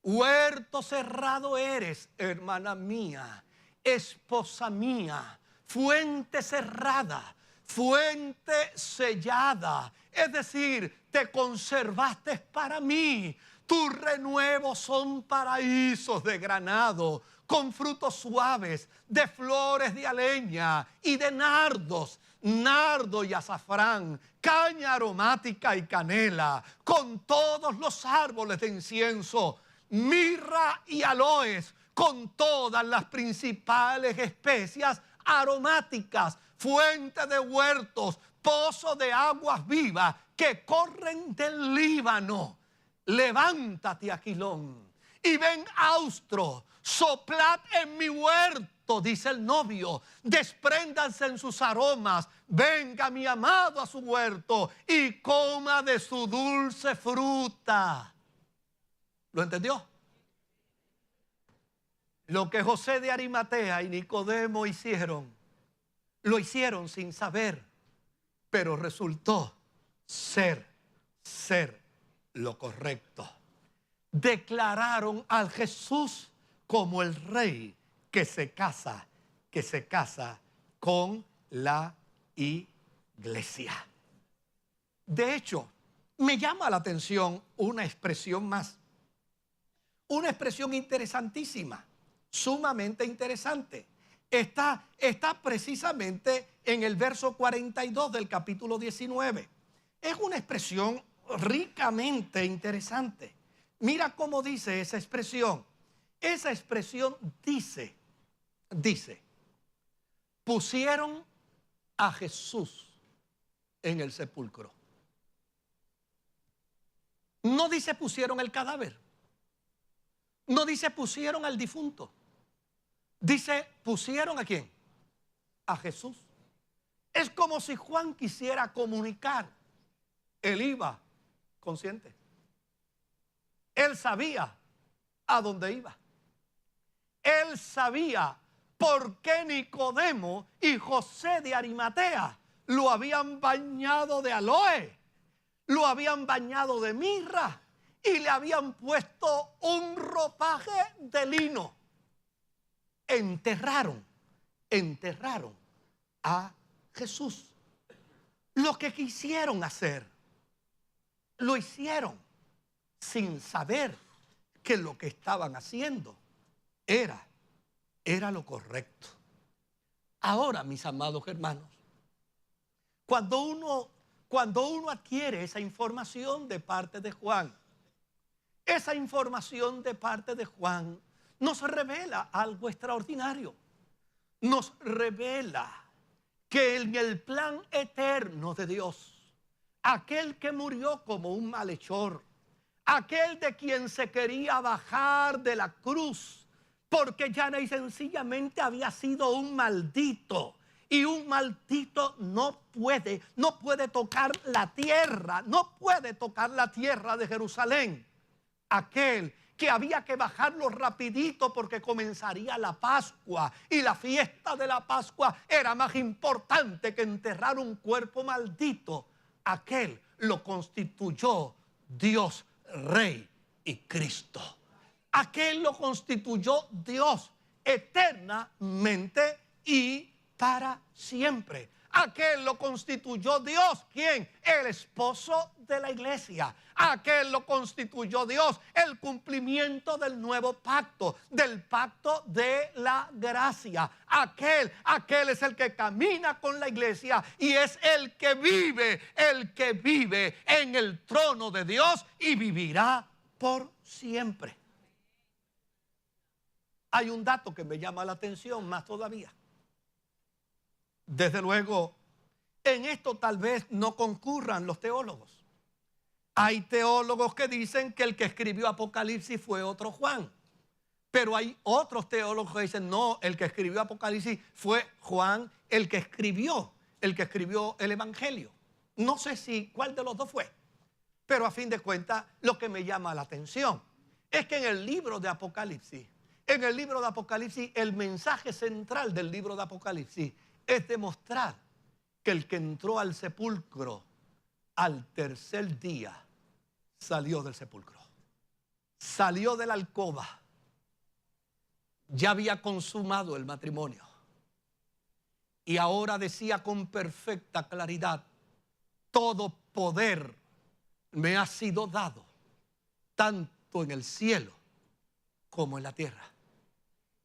Huerto cerrado eres, hermana mía, esposa mía, fuente cerrada, fuente sellada. Es decir, te conservaste para mí. Tus renuevos son paraísos de granado, con frutos suaves, de flores de aleña y de nardos, nardo y azafrán, caña aromática y canela, con todos los árboles de incienso, mirra y aloes, con todas las principales especias aromáticas, fuente de huertos, pozo de aguas vivas que corren del Líbano. Levántate, Aquilón, y ven, austro, soplad en mi huerto, dice el novio, despréndanse en sus aromas, venga mi amado a su huerto y coma de su dulce fruta. ¿Lo entendió? Lo que José de Arimatea y Nicodemo hicieron, lo hicieron sin saber, pero resultó ser lo correcto. Declararon al Jesús como el rey que se casa con la iglesia. De hecho, me llama la atención una expresión más, una expresión interesantísima, sumamente interesante. Está precisamente en el verso 42 del capítulo 19. Es una expresión ricamente interesante. Mira cómo dice esa expresión. Esa expresión dice, pusieron a Jesús en el sepulcro. No dice pusieron el cadáver. No dice pusieron al difunto. Dice pusieron ¿a quién? A Jesús. Es como si Juan quisiera comunicar. Él iba consciente. Él sabía a dónde iba. Él sabía por qué Nicodemo y José de Arimatea lo habían bañado de aloe, lo habían bañado de mirra y le habían puesto un ropaje de lino. Enterraron a Jesús. Lo que quisieron hacer, lo hicieron sin saber que lo que estaban haciendo era lo correcto. Ahora, mis amados hermanos, cuando uno adquiere esa información de parte de Juan, esa información de parte de Juan nos revela algo extraordinario. Nos revela que en el plan eterno de Dios, aquel que murió como un malhechor, aquel de quien se quería bajar de la cruz, porque llana y sencillamente había sido un maldito. Y un maldito no puede tocar la tierra, no puede tocar la tierra de Jerusalén. Aquel que había que bajarlo rapidito porque comenzaría la Pascua. Y la fiesta de la Pascua era más importante que enterrar un cuerpo maldito. Aquel lo constituyó Dios Rey y Cristo. Aquel lo constituyó Dios eternamente y para siempre. Aquel lo constituyó Dios. ¿Quién? El esposo de la iglesia. Aquel lo constituyó Dios. El cumplimiento del nuevo pacto, del pacto de la gracia. Aquel es el que camina con la iglesia y es el que vive en el trono de Dios y vivirá por siempre. Hay un dato que me llama la atención más todavía. Desde luego, en esto tal vez no concurran los teólogos. Hay teólogos que dicen que el que escribió Apocalipsis fue otro Juan. Pero hay otros teólogos que dicen, no, el que escribió Apocalipsis fue Juan, el que escribió el Evangelio. No sé cuál de los dos fue. Pero a fin de cuentas, lo que me llama la atención es que en el libro de Apocalipsis, el mensaje central del libro de Apocalipsis es demostrar que el que entró al sepulcro al tercer día salió del sepulcro. Salió de la alcoba. Ya había consumado el matrimonio. Y ahora decía con perfecta claridad, todo poder me ha sido dado, tanto en el cielo como en la tierra.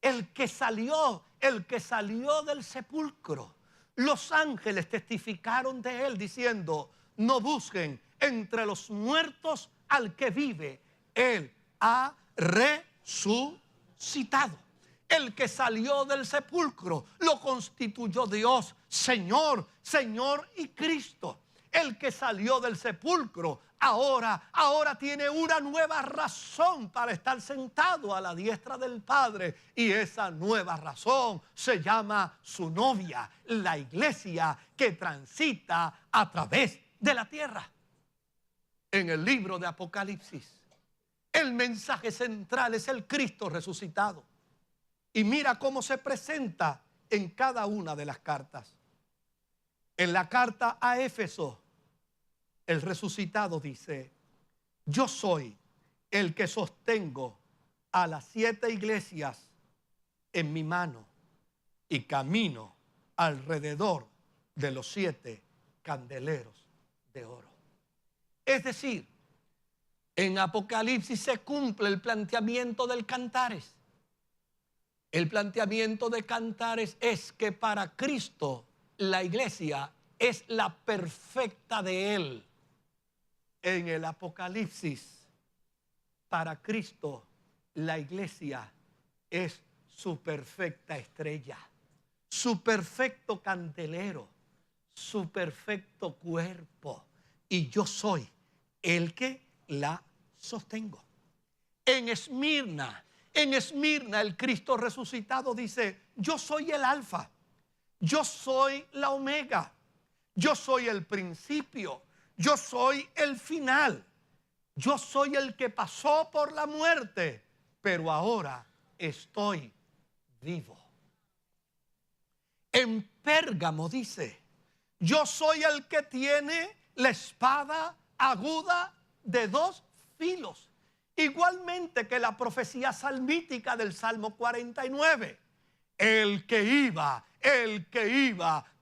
El que salió del sepulcro, los ángeles testificaron de él diciendo, no busquen entre los muertos al que vive, él ha resucitado. El que salió del sepulcro lo constituyó Dios, Señor y Cristo. El que salió del sepulcro ahora tiene una nueva razón para estar sentado a la diestra del Padre. Y esa nueva razón se llama su novia, la iglesia que transita a través de la tierra. En el libro de Apocalipsis, el mensaje central es el Cristo resucitado. Y mira cómo se presenta en cada una de las cartas. En la carta a Éfeso, el resucitado dice: yo soy el que sostengo a las 7 iglesias en mi mano y camino alrededor de los 7 candeleros de oro. Es decir, en Apocalipsis se cumple el planteamiento del Cantares. El planteamiento de Cantares es que para Cristo la iglesia es la perfecta de Él. En el Apocalipsis, para Cristo la iglesia es su perfecta estrella, su perfecto candelero, su perfecto cuerpo. Y yo soy el que la sostengo. En Esmirna el Cristo resucitado dice: yo soy el alfa, yo soy la omega, yo soy el principio, yo soy el final, yo soy el que pasó por la muerte, pero ahora estoy vivo. En Pérgamo dice: yo soy el que tiene la espada aguda de 2 filos. Igualmente que la profecía salmítica del Salmo 49. El que iba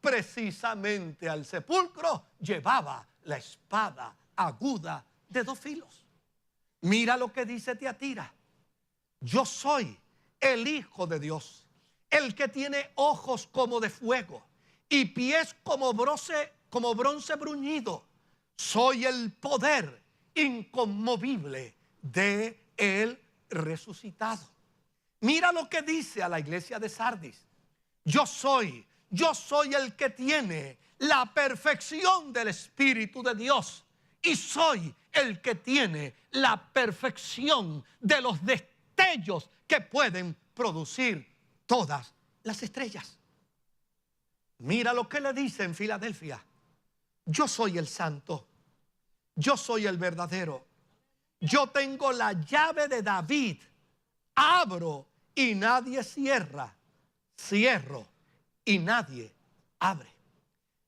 precisamente al sepulcro llevaba la espada aguda de 2 filos. Mira lo que dice Tiatira: yo soy el Hijo de Dios, el que tiene ojos como de fuego y pies como bronce bruñido. Soy el poder inconmovible de el resucitado. Mira lo que dice a la iglesia de Sardis: yo soy el que tiene la perfección del Espíritu de Dios y soy el que tiene la perfección de los destellos que pueden producir todas las estrellas. Mira lo que le dice en Filadelfia: yo soy el santo, yo soy el verdadero, yo tengo la llave de David, abro y nadie cierra, cierro y nadie abre.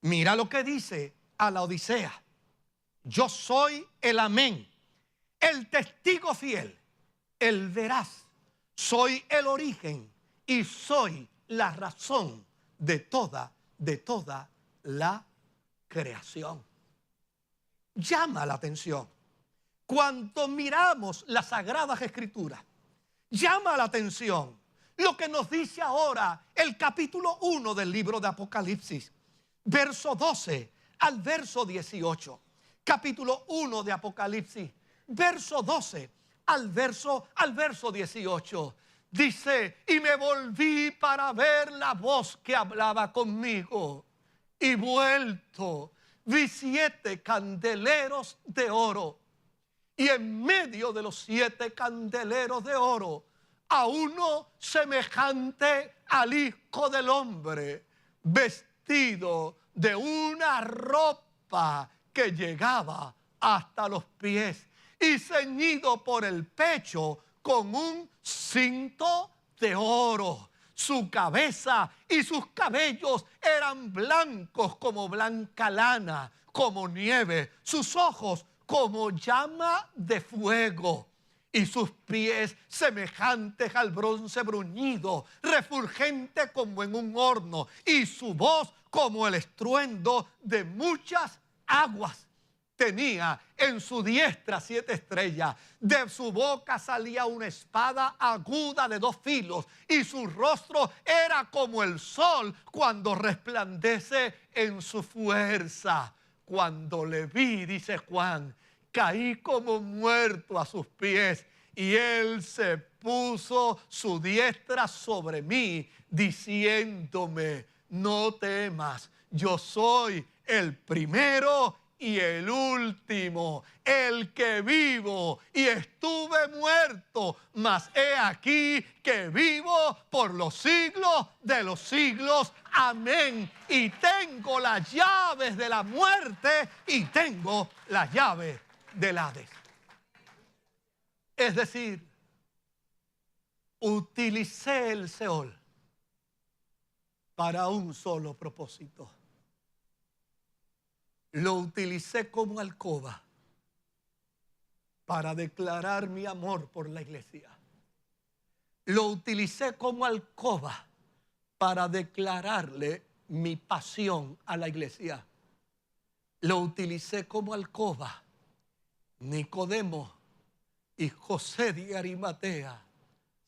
Mira lo que dice a la Odisea: yo soy el amén, el testigo fiel, el veraz, soy el origen y soy la razón de toda la creación. Llama la atención cuando miramos las Sagradas Escrituras. Llama la atención lo que nos dice ahora el capítulo 1 del libro de Apocalipsis, verso 12 al verso 18. Capítulo 1 de Apocalipsis, verso 12 al verso 18. Dice: y me volví para ver la voz que hablaba conmigo, y vuelto vi 7 candeleros de oro, y en medio de los 7 candeleros de oro a uno semejante al Hijo del Hombre, vestido de una ropa que llegaba hasta los pies y ceñido por el pecho con un cinto de oro. Su cabeza y sus cabellos eran blancos como blanca lana, como nieve. Sus ojos como llama de fuego. Y sus pies semejantes al bronce bruñido, refulgente como en un horno. Y su voz como el estruendo de muchas aguas. Tenía en su diestra 7 estrellas. De su boca salía una espada aguda de 2 filos. Y su rostro era como el sol cuando resplandece en su fuerza. Cuando le vi, dice Juan, caí como muerto a sus pies. Y él se puso su diestra sobre mí, diciéndome: no temas, yo soy el primero y el último, el que vivo y estuve muerto, mas he aquí que vivo por los siglos de los siglos. Amén. Y tengo las llaves de la muerte y tengo las llaves del Hades. Es decir, utilicé el Seol para un solo propósito: lo utilicé como alcoba para declarar mi amor por la iglesia. Lo utilicé como alcoba para declararle mi pasión a la iglesia. Lo utilicé como alcoba. Nicodemo y José de Arimatea,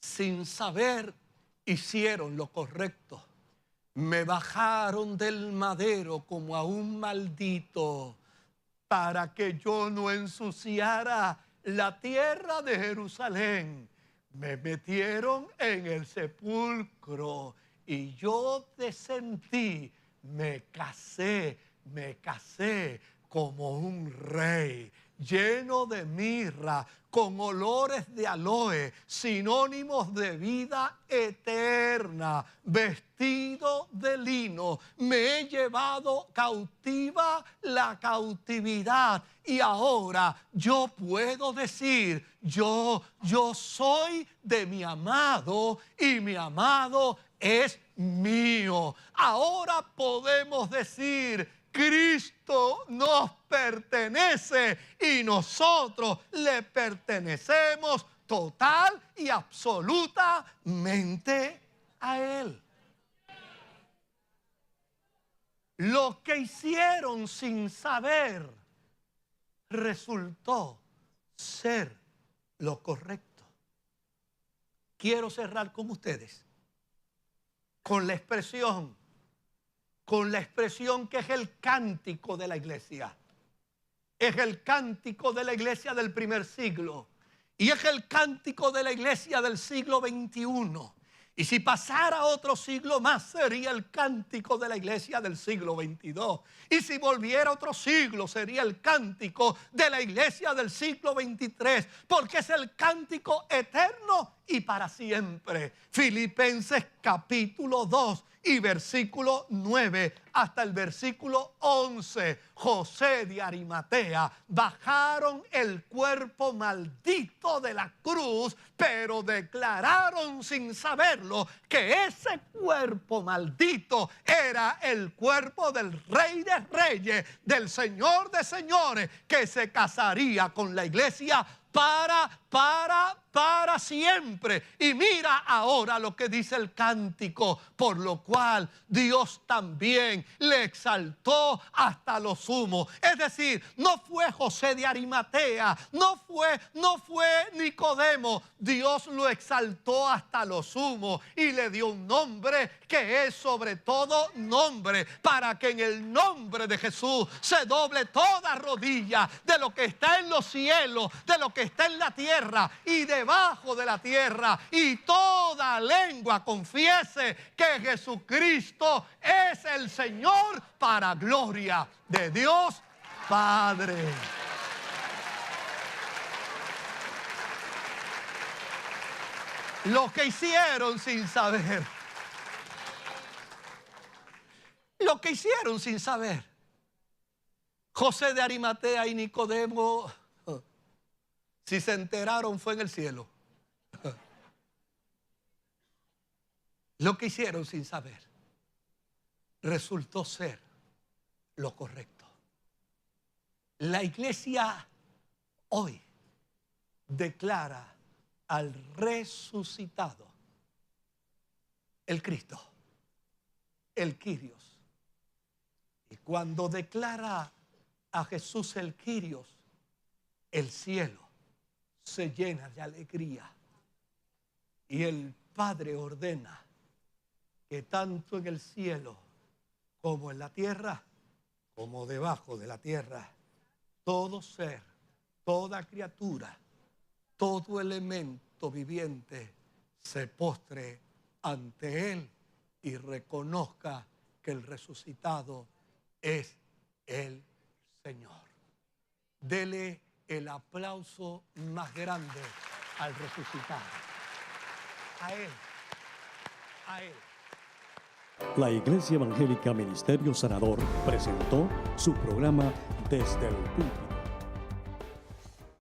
sin saber, hicieron lo correcto. Me bajaron del madero como a un maldito para que yo no ensuciara la tierra de Jerusalén. Me metieron en el sepulcro y yo descendí, me casé como un rey, lleno de mirra, con olores de aloe, sinónimos de vida eterna, vestido de lino. Me he llevado cautiva la cautividad y ahora yo puedo decir, yo soy de mi amado y mi amado es mío. Ahora podemos decir, Cristo nos pertenece y nosotros le pertenecemos total y absolutamente a Él. Lo que hicieron sin saber resultó ser lo correcto. Quiero cerrar con ustedes con la expresión que es el cántico de la iglesia. Es el cántico de la iglesia del primer siglo y es el cántico de la iglesia del siglo XXI. Y si pasara otro siglo más, sería el cántico de la iglesia del siglo XXII. Y si volviera otro siglo, sería el cántico de la iglesia del siglo XXIII, porque es el cántico eterno y para siempre. Filipenses capítulo 2 y versículo 9 hasta el versículo 11. José de Arimatea bajaron el cuerpo maldito de la cruz, pero declararon sin saberlo que ese cuerpo maldito era el cuerpo del Rey de Reyes, del Señor de Señores, que se casaría con la iglesia para siempre. Y mira ahora lo que dice el cántico, por lo cual Dios también le exaltó hasta lo sumo. Es decir, no fue José de Arimatea, no fue Nicodemo. Dios lo exaltó hasta lo sumo y le dio un nombre que es sobre todo nombre, para que en el nombre de Jesús se doble toda rodilla de lo que está en los cielos, de lo que está en la tierra y debajo de la tierra, y toda lengua confiese que Jesucristo es el Señor, para gloria de Dios Padre. Lo que hicieron sin saber. Lo que hicieron sin saber. José de Arimatea y Nicodemo, si se enteraron, fue en el cielo. Lo que hicieron sin saber resultó ser lo correcto. La iglesia hoy declara al resucitado el Cristo, el Kyrios. Y cuando declara a Jesús el Kyrios, el cielo se llena de alegría y el Padre ordena que tanto en el cielo como en la tierra, como debajo de la tierra, todo ser, toda criatura, todo elemento viviente se postre ante Él y reconozca que el resucitado es el Señor. Dele el aplauso más grande al resucitado. A Él. A Él. La Iglesia Evangélica Ministerio Sanador presentó su programa Desde el Púlpito.